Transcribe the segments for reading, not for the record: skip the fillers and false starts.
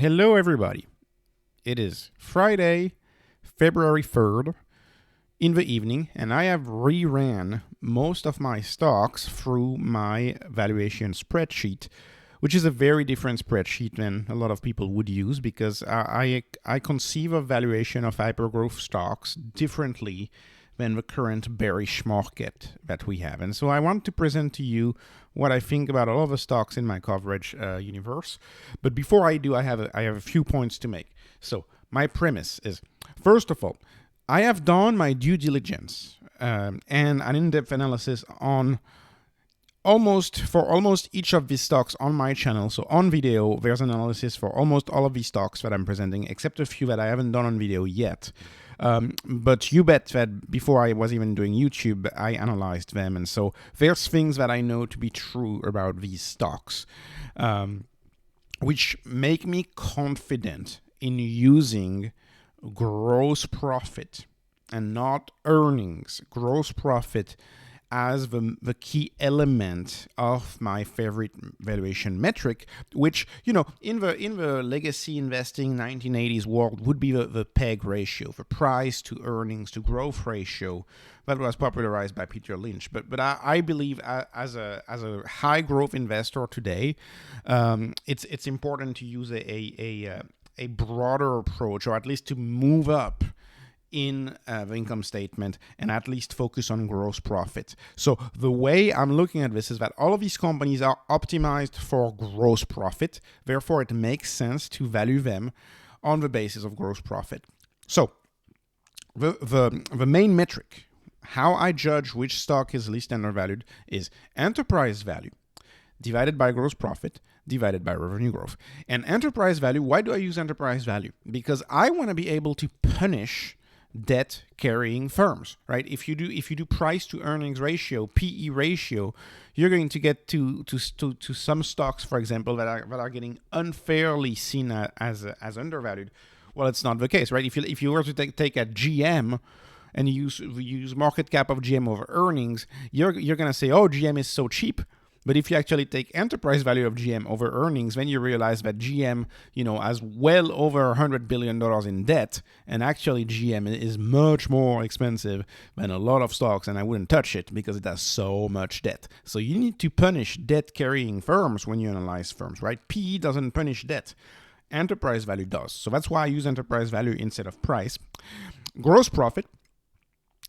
Hello, everybody. It is Friday, February 3rd in the evening, and I have reran most of my stocks through my valuation spreadsheet, which is a very different spreadsheet than a lot of people would use because I conceive of valuation of hypergrowth stocks differently than the current bearish market that we have. And so I want to present to you what I think about all of the stocks in my coverage universe. But before I do, I have a few points to make. So my premise is, first of all, I have done my due diligence and an in-depth analysis on almost each of these stocks on my channel. So on video, there's an analysis for almost all of these stocks that I'm presenting, except a few that I haven't done on video yet. But you bet that before I was even doing YouTube, I analyzed them. And so there's things that I know to be true about these stocks, which make me confident in using gross profit and not earnings, gross profit as the key element of my favorite valuation metric, which, in the legacy investing 1980s world would be the PEG ratio, the price to earnings to growth ratio that was popularized by Peter Lynch. But I believe as a high growth investor today, it's important to use a broader approach, or at least to move up in the income statement and at least focus on gross profit. So the way I'm looking at this is that all of these companies are optimized for gross profit. Therefore, it makes sense to value them on the basis of gross profit. So the main metric, how I judge which stock is least undervalued, is enterprise value divided by gross profit divided by revenue growth. And enterprise value, why do I use enterprise value? Because I want to be able to punish debt carrying firms, right? If you do price to earnings ratio, PE ratio, you're going to get to some stocks, for example, that are getting unfairly seen as undervalued. Well, it's not the case, right? If you were to take a GM and you use market cap of GM over earnings, you're going to say, oh, GM is so cheap. But if you actually take enterprise value of GM over earnings, then you realize that GM, has well over $100 billion in debt, and actually GM is much more expensive than a lot of stocks, and I wouldn't touch it because it has so much debt. So you need to punish debt-carrying firms when you analyze firms, right? PE doesn't punish debt. Enterprise value does. So that's why I use enterprise value instead of price. Gross profit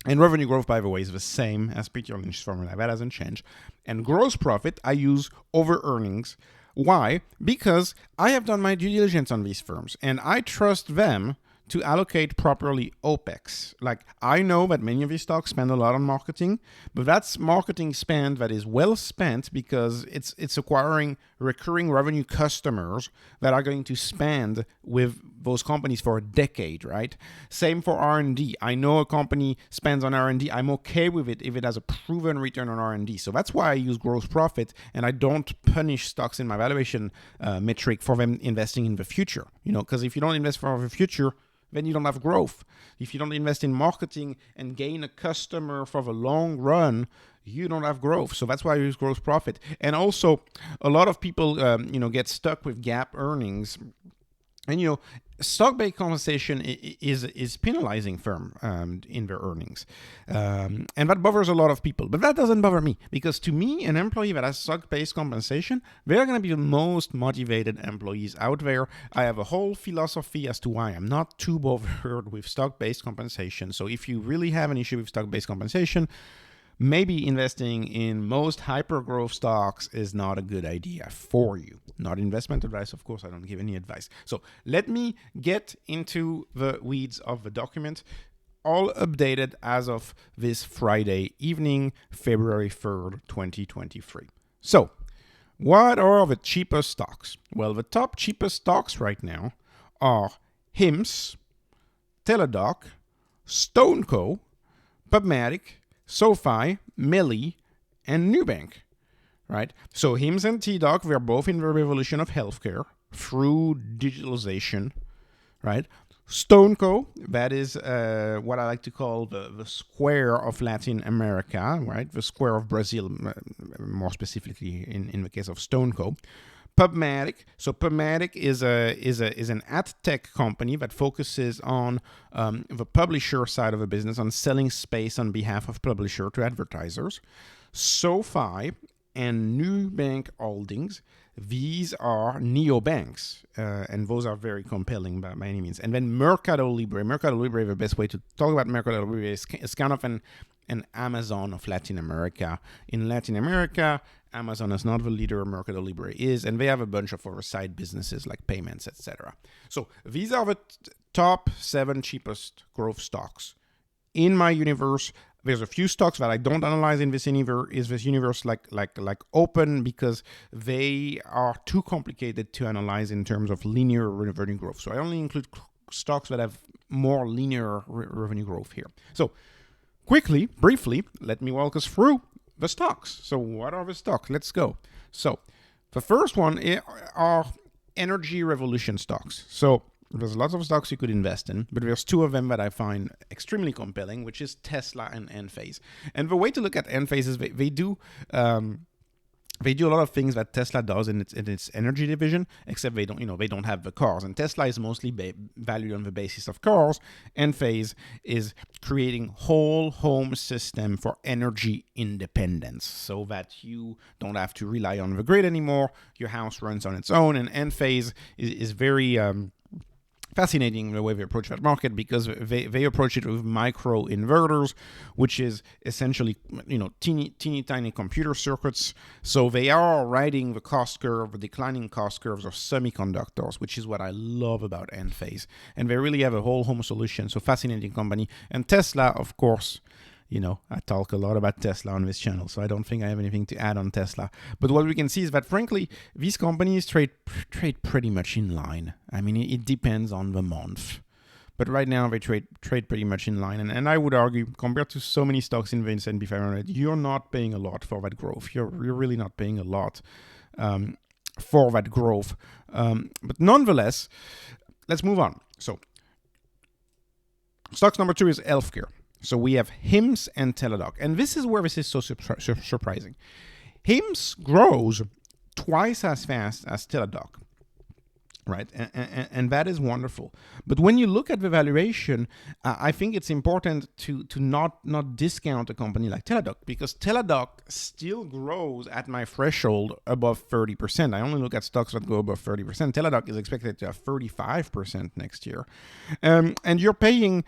and revenue growth, by the way, is the same as Peter Lynch's formula. That hasn't changed. And gross profit, I use over earnings. Why? Because I have done my due diligence on these firms, and I trust them to allocate properly OPEX. Like, I know that many of these stocks spend a lot on marketing, but that's marketing spend that is well spent because it's acquiring recurring revenue customers that are going to spend with those companies for a decade, right? Same for R&D. I know a company spends on R&D. I'm okay with it if it has a proven return on R&D. So that's why I use gross profit, and I don't punish stocks in my valuation metric for them investing in the future. Because if you don't invest for the future, then you don't have growth. If you don't invest in marketing and gain a customer for the long run, you don't have growth. So that's why I use gross profit. And also, a lot of people, get stuck with GAAP earnings. And, stock-based compensation is penalizing firm in their earnings. And that bothers a lot of people. But that doesn't bother me, because to me, an employee that has stock-based compensation, they're going to be the most motivated employees out there. I have a whole philosophy as to why I'm not too bothered with stock-based compensation. So if you really have an issue with stock-based compensation, maybe investing in most hyper-growth stocks is not a good idea for you. Not investment advice, of course. I don't give any advice. So let me get into the weeds of the document, all updated as of this Friday evening, February 3rd, 2023. So what are the cheapest stocks? Well, the top cheapest stocks right now are HIMS, Teladoc, StoneCo, Pubmatic, SOFI, MELI, and Nubank, right? So HIMS and TDOC, they're both in the revolution of healthcare through digitalization, right? StoneCo, that is what I like to call the square of Latin America, right? The square of Brazil, more specifically in the case of StoneCo. Pubmatic. So Pubmatic is an ad tech company that focuses on the publisher side of the business, on selling space on behalf of publisher to advertisers. SOFI and Nubank Holdings, these are neobanks, and those are very compelling by any means. And then MercadoLibre. MercadoLibre, the best way to talk about MercadoLibre is kind of an Amazon of Latin America. In Latin America, Amazon is not the leader, MercadoLibre is, and they have a bunch of other side businesses like payments, etc. So these are the top 7 cheapest growth stocks. In my universe, there's a few stocks that I don't analyze in this universe like open, because they are too complicated to analyze in terms of linear revenue growth. So I only include stocks that have more linear revenue growth here. So briefly, let me walk us through the stocks. So what are the stocks? Let's go. So the first one are energy revolution stocks. So there's lots of stocks you could invest in, but there's 2 of them that I find extremely compelling, which is Tesla and Enphase. And the way to look at Enphase is they do a lot of things that Tesla does in its energy division, except they don't have the cars. And Tesla is mostly valued on the basis of cars. Enphase is creating whole home system for energy independence, so that you don't have to rely on the grid anymore. Your house runs on its own. And Enphase is very fascinating the way they approach that market, because they approach it with micro inverters, which is essentially teeny tiny computer circuits. So they are riding the declining cost curves of semiconductors, which is what I love about Enphase. And they really have a whole home solution. So fascinating company. And Tesla, of course, I talk a lot about Tesla on this channel, so I don't think I have anything to add on Tesla. But what we can see is that, frankly, these companies trade pretty much in line. I mean, it depends on the month. But right now, they trade pretty much in line. And I would argue, compared to so many stocks in the S&P 500, you're not paying a lot for that growth. You're really not paying a lot for that growth. But nonetheless, let's move on. So, stocks number 2 is healthcare. So we have HIMSS and Teladoc. And this is where this is so surprising. HIMSS grows twice as fast as Teladoc, right? And that is wonderful. But when you look at the valuation, I think it's important to not discount a company like Teladoc, because Teladoc still grows at my threshold above 30%. I only look at stocks that go above 30%. Teladoc is expected to have 35% next year. And you're paying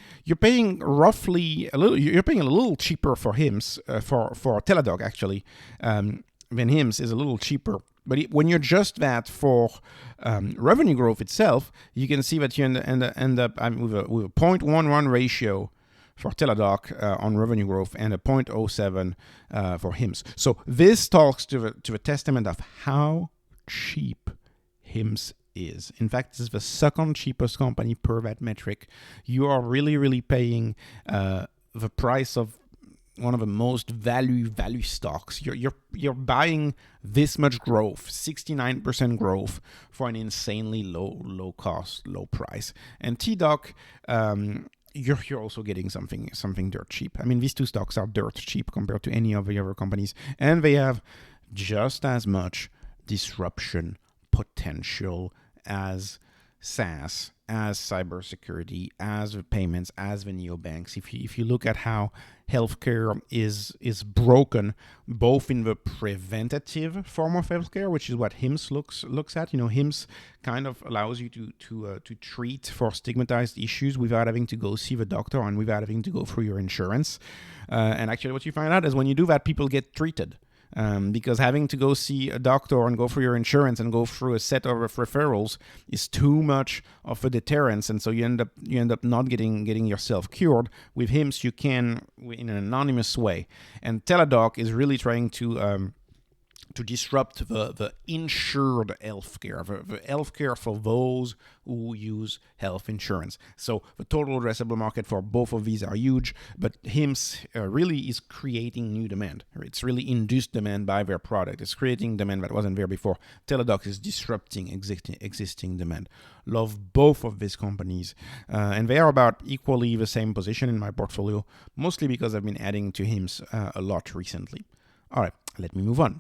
roughly a little cheaper for HIMSS, for Teladoc actually, than HIMSS is a little cheaper. But when you adjust that for revenue growth itself, you can see that you end up with a 0.11 ratio for Teladoc on revenue growth and a 0.07 for HIMSS. So this talks to a testament of how cheap HIMSS is. In fact, this is the second cheapest company per that metric. You are really paying the price of one of the most value stocks. You're buying this much growth, 69% growth, for an insanely low cost, low price. And TDOC, you're also getting something dirt cheap. I mean, these 2 stocks are dirt cheap compared to any of the other companies, and they have just as much disruption potential as SaaS, as cybersecurity, as the payments, as the neobanks. If you look at how healthcare is broken, both in the preventative form of healthcare, which is what HIMSS looks at. HIMSS kind of allows you to treat for stigmatized issues without having to go see the doctor and without having to go through your insurance. And actually, what you find out is when you do that, people get treated. Because having to go see a doctor and go through your insurance and go through a set of referrals is too much of a deterrence, and so you end up not getting yourself cured. With HIMSS, you can in an anonymous way, and Teladoc is really trying to disrupt the insured healthcare, the healthcare for those who use health insurance. So the total addressable market for both of these are huge, but HIMSS really is creating new demand. It's really induced demand by their product. It's creating demand that wasn't there before. Teladoc is disrupting existing demand. Love both of these companies, and they are about equally the same position in my portfolio, mostly because I've been adding to HIMSS a lot recently. All right, let me move on.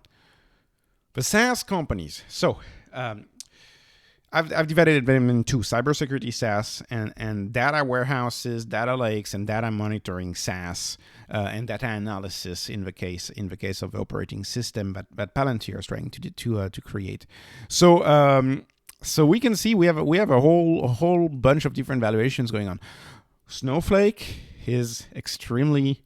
The SaaS companies. So I've divided them into cybersecurity SaaS and data warehouses, data lakes, and data monitoring SaaS, and data analysis in the case of the operating system that Palantir is trying to create. So we can see we have a whole bunch of different valuations going on. Snowflake is extremely,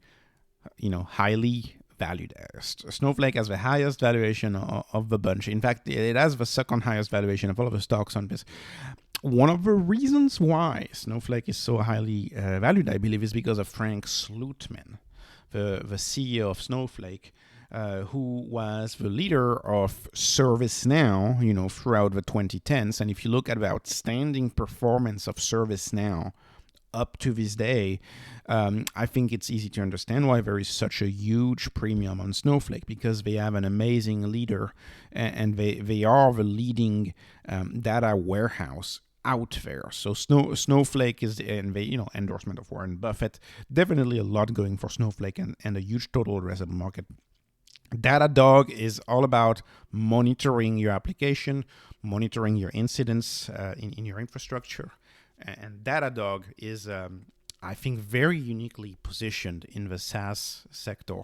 highly valued. Snowflake has the highest valuation of the bunch. In fact, it has the second highest valuation of all of the stocks on this. One of the reasons why Snowflake is so highly valued, I believe, is because of Frank Slootman, the CEO of Snowflake, who was the leader of ServiceNow, throughout the 2010s. And if you look at the outstanding performance of ServiceNow up to this day, I think it's easy to understand why there is such a huge premium on Snowflake, because they have an amazing leader, and they are the leading data warehouse out there. So Snowflake is, and they, endorsement of Warren Buffett, definitely a lot going for Snowflake and a huge total addressable market. Datadog is all about monitoring your application, monitoring your incidents in your infrastructure. And Datadog is, I think, very uniquely positioned in the SaaS sector.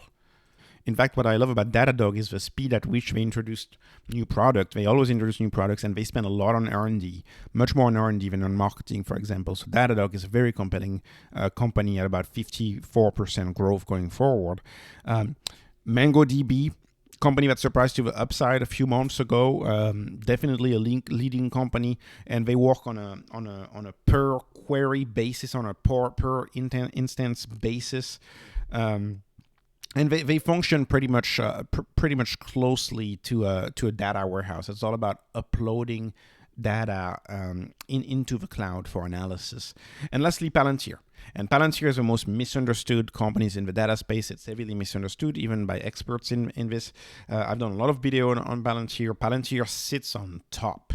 In fact, what I love about Datadog is the speed at which they introduced new products. They always introduce new products, and they spend a lot on R&D, much more on R&D than on marketing, for example. So Datadog is a very compelling company at about 54% growth going forward. MongoDB, company that surprised to the upside a few months ago, definitely a leading company, and they work on a per query basis, on a per instance basis, and they function pretty much closely to a data warehouse. It's all about uploading data into the cloud for analysis. And lastly, Palantir. And Palantir is the most misunderstood companies in the data space. It's heavily misunderstood, even by experts in this. I've done a lot of video on Palantir. Palantir sits on top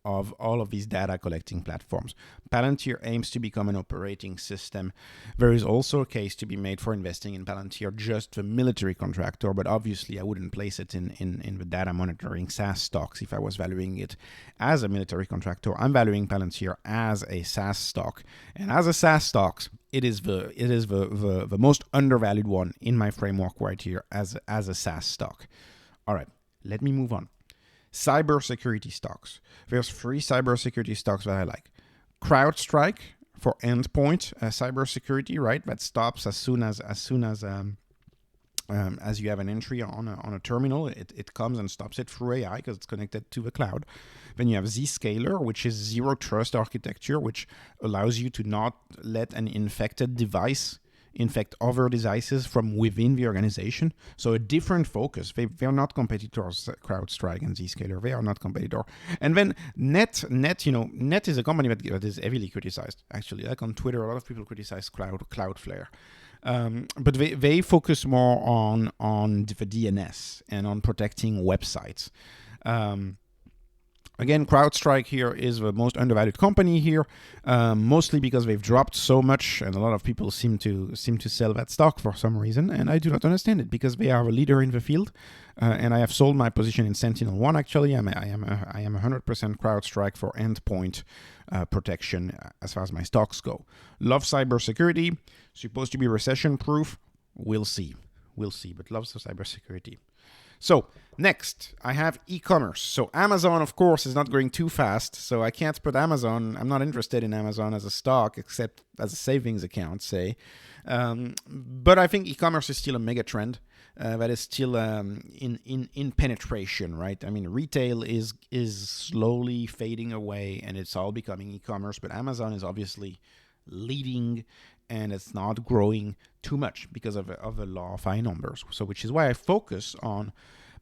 of all of these data collecting platforms. Palantir aims to become an operating system. There is also a case to be made for investing in Palantir, just the military contractor, but obviously I wouldn't place it in the data monitoring SaaS stocks if I was valuing it as a military contractor. I'm valuing Palantir as a SaaS stock. And as a SaaS stock, it is the most undervalued one in my framework right here as a SaaS stock. All right, let me move on. Cybersecurity stocks. There's 3 cybersecurity stocks that I like. CrowdStrike for endpoint cybersecurity, right? That stops as soon as you have an entry on a terminal. It comes and stops it through AI because it's connected to the cloud. Then you have Zscaler, which is zero trust architecture, which allows you to not let an infected device infect other devices from within the organization. So a different focus. They are not competitors, CrowdStrike and Zscaler. They are not competitor. And then Net is a company that is heavily criticized. Actually, like on Twitter, a lot of people criticize Cloudflare. But they focus more on the DNS and on protecting websites. Again, CrowdStrike here is the most undervalued company here, mostly because they've dropped so much, and a lot of people seem to sell that stock for some reason, and I do not understand it, because they are a leader in the field, and I have sold my position in Sentinel-1. Actually, I am 100% CrowdStrike for endpoint protection as far as my stocks go. Love cybersecurity, supposed to be recession-proof. We'll see, but love cybersecurity. So next, I have e-commerce. So Amazon, of course, is not growing too fast, so I can't put Amazon. I'm not interested in Amazon as a stock, except as a savings account, say. But I think e-commerce is still a mega trend that is still in penetration, right? I mean, retail is slowly fading away, and it's all becoming e-commerce. But Amazon is obviously leading, and it's not growing too much because of the law of high numbers. So, which is why I focus on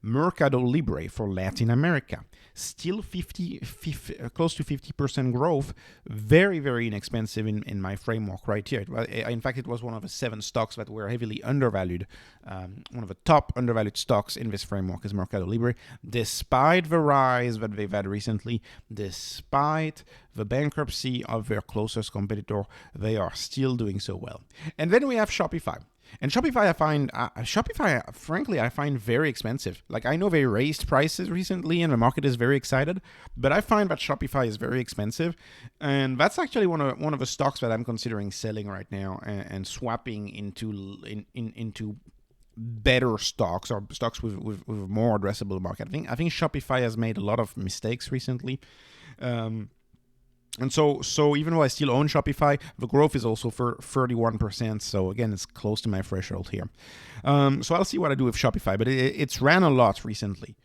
MercadoLibre for Latin America. Still close to 50% growth. Very, very inexpensive in my framework right here. In fact, it was one of the 7 stocks that were heavily undervalued. One of the top undervalued stocks in this framework is MercadoLibre, despite the rise that they've had recently, despite the bankruptcy of their closest competitor, they are still doing so well. And then we have Shopify. And Shopify, frankly, I find very expensive. Like, I know they raised prices recently and the market is very excited, but I find that Shopify is very expensive. And that's actually one of the stocks that I'm considering selling right now and swapping into better stocks or stocks with more addressable market. I think Shopify has made a lot of mistakes recently. And so even though I still own Shopify, the growth is also for 31%. So again, it's close to my threshold here. So I'll see what I do with Shopify, but it's ran a lot recently.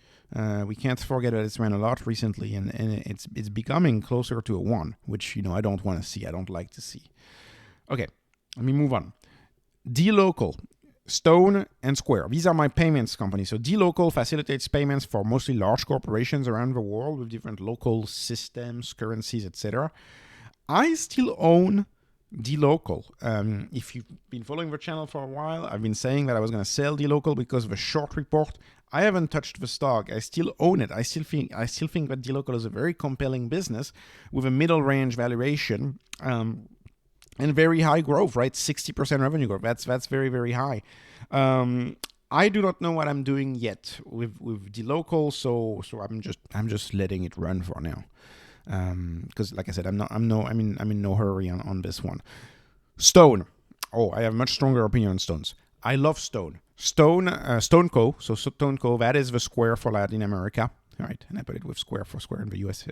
We can't forget that it's ran a lot recently, and it's becoming closer to a 1, which I don't want to see. I don't like to see. Okay, let me move on. DLocal. Stone and Square. These are my payments companies. So DLocal facilitates payments for mostly large corporations around the world with different local systems, currencies, etc. I still own DLocal. If you've been following the channel for a while, I've been saying that I was going to sell DLocal because of a short report. I haven't touched the stock. I still own it. I still think that DLocal is a very compelling business with a middle range valuation. And very high growth, right? 60% revenue growth. That's very, very high. I do not know what I'm doing yet with DLocal, so I'm just letting it run for now. Because like I said, I'm in no hurry on this one. Stone. Oh, I have much stronger opinion on Stones. I love Stone. StoneCo. So StoneCo, that is the Square for Latin America. All right, and I put it with Square for Square in the US,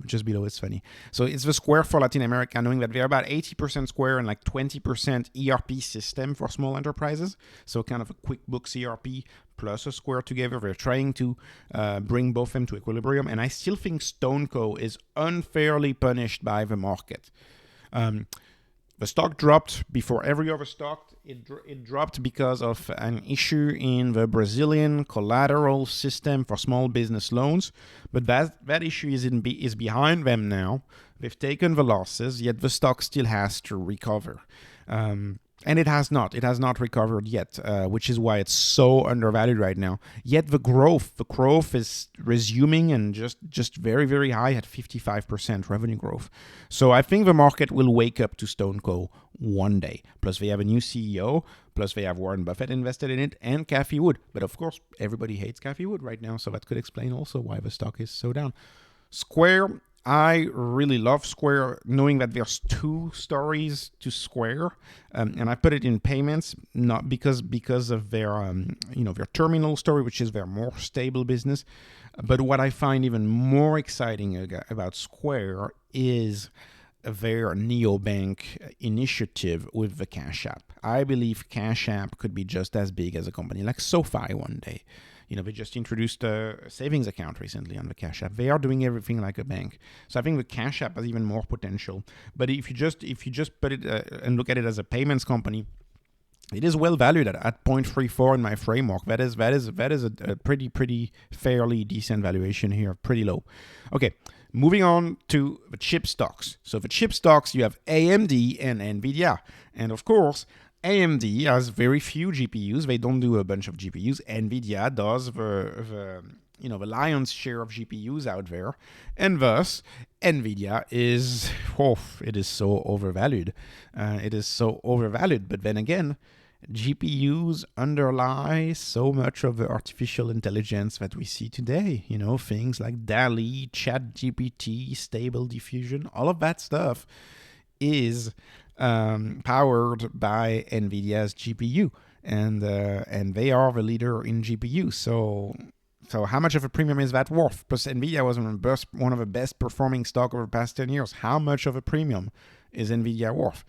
just below. It's funny. So it's the Square for Latin America, knowing that they're about 80% Square and like 20% ERP system for small enterprises. So kind of a QuickBooks ERP plus a Square together. They're trying to bring both of them to equilibrium. And I still think StoneCo is unfairly punished by the market. The stock dropped before every other stock. It dropped because of an issue in the Brazilian collateral system for small business loans. But that issue is behind them now. They've taken the losses, yet the stock still has to recover. And it has not recovered yet, which is why it's so undervalued right now. Yet the growth is resuming and just very, very high at 55% revenue growth. So I think the market will wake up to StoneCo one day. Plus they have a new CEO, plus they have Warren Buffett invested in it and Cathie Wood. But of course, everybody hates Cathie Wood right now, so that could explain also why the stock is so down. Square. I really love Square, knowing that there's two stories to Square, and I put it in payments, not because of their their terminal story, which is their more stable business, but what I find even more exciting about Square is their neobank initiative with the Cash App. I believe Cash App could be just as big as a company like SoFi one day. They just introduced a savings account recently on the Cash App. They are doing everything like a bank. So I think the Cash App has even more potential. But if you just put it and look at it as a payments company, it is well valued at 0.34 in my framework. That is a pretty fairly decent valuation here, pretty low. Okay, moving on to the chip stocks. So the chip stocks, you have AMD and Nvidia, and of course, AMD has very few GPUs. They don't do a bunch of GPUs. Nvidia does the lion's share of GPUs out there. And thus, Nvidia is so overvalued. It is so overvalued. But then again, GPUs underlie so much of the artificial intelligence that we see today. Things like DALL-E, ChatGPT, Stable Diffusion, all of that stuff is powered by Nvidia's GPU, and they are the leader in GPU. So how much of a premium is that worth? Plus, Nvidia was one of the best performing stock over the past 10 years. How much of a premium is Nvidia worth?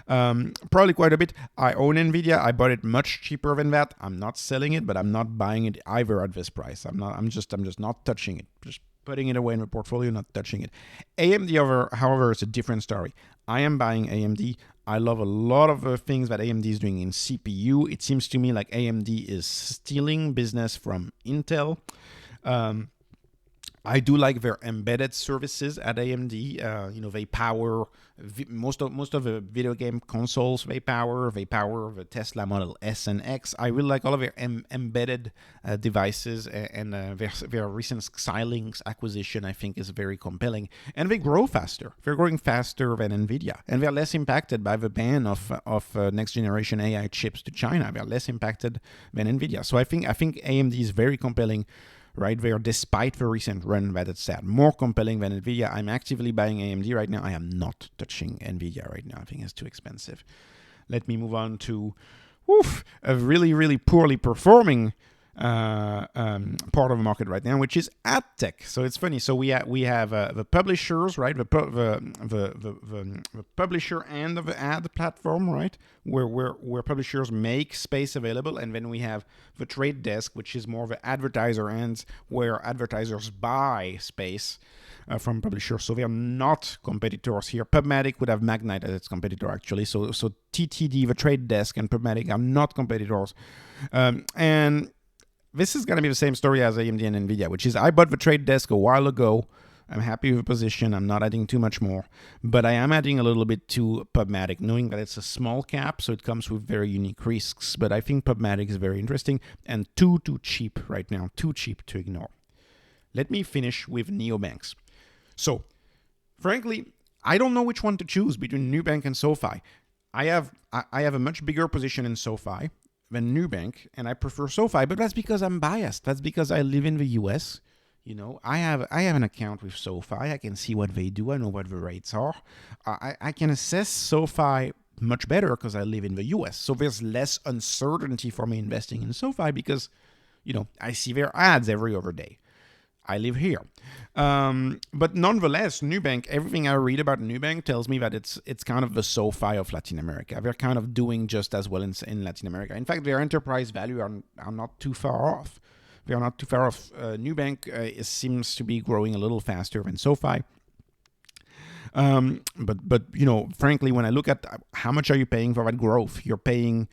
Probably quite a bit. I own Nvidia. I bought it much cheaper than that. I'm not selling it, but I'm not buying it either at this price. I'm just not touching it. Just putting it away in my portfolio, not touching it. AMD, however, is a different story. I am buying AMD. I love a lot of the things that AMD is doing in CPU. It seems to me like AMD is stealing business from Intel. I do like their embedded services at AMD. They power most of the video game consoles. They power the Tesla Model S and X. I really like all of their embedded devices, and their recent Xilinx acquisition, I think, is very compelling. And they grow faster. They're growing faster than Nvidia, and they're less impacted by the ban of next generation AI chips to China. They're less impacted than Nvidia. So I think AMD is very compelling right there, despite the recent run that it's had. More compelling than Nvidia. I'm actively buying AMD right now. I am not touching Nvidia right now. I think it's too expensive. Let me move on to a really, really poorly performing part of the market right now, which is ad tech. So it's funny. So we have the publishers, right? The publisher and the ad platform, right? Where publishers make space available, and then we have the trade desk, which is more the advertiser ends, where advertisers buy space from publishers. So they are not competitors here. Pubmatic would have Magnite as its competitor, actually. So TTD, the trade desk, and Pubmatic are not competitors, and this is going to be the same story as AMD and Nvidia, which is I bought the trade desk a while ago. I'm happy with the position. I'm not adding too much more, but I am adding a little bit to Pubmatic, knowing that it's a small cap, so it comes with very unique risks. But I think Pubmatic is very interesting and too cheap right now, too cheap to ignore. Let me finish with Neobanks. So, frankly, I don't know which one to choose between Nubank and SoFi. I have a much bigger position in SoFi than Nubank, and I prefer SoFi, but that's because I'm biased. That's because I live in the US. I have an account with SoFi. I can see what they do. I know what the rates are. I can assess SoFi much better because I live in the US. So there's less uncertainty for me investing in SoFi because, I see their ads every other day. I live here. But nonetheless, Nubank, everything I read about Nubank tells me that it's kind of the SoFi of Latin America. They're kind of doing just as well in Latin America. In fact, their enterprise value are not too far off. They are not too far off. Nubank seems to be growing a little faster than SoFi. But frankly, when I look at how much are you paying for that growth, you're paying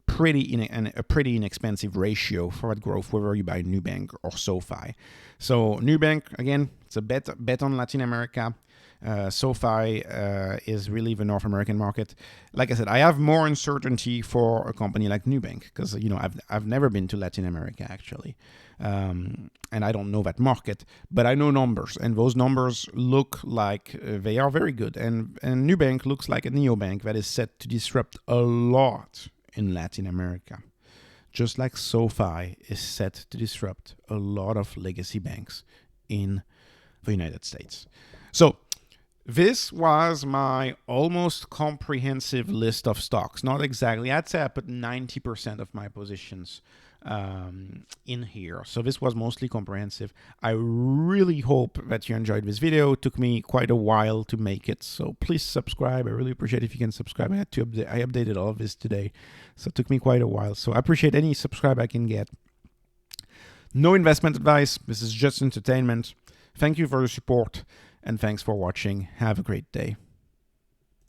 a pretty inexpensive ratio for that growth, whether you buy Nubank or SoFi. So Nubank, again, it's a bet on Latin America. SoFi is really the North American market. Like I said, I have more uncertainty for a company like Nubank because I've never been to Latin America actually, and I don't know that market, but I know numbers, and those numbers look like they are very good. And Nubank looks like a neobank that is set to disrupt a lot in Latin America, just like SoFi is set to disrupt a lot of legacy banks in the United States. So this was my almost comprehensive list of stocks. Not exactly. I'd say I put 90% of my positions in here. So this was mostly comprehensive. I really hope that you enjoyed this video. It took me quite a while to make it, so please subscribe. I really appreciate if you can subscribe. I updated all of this today, so it took me quite a while. So I appreciate any subscribe I can get. No investment advice. This is just entertainment. Thank you for your support, and thanks for watching. Have a great day.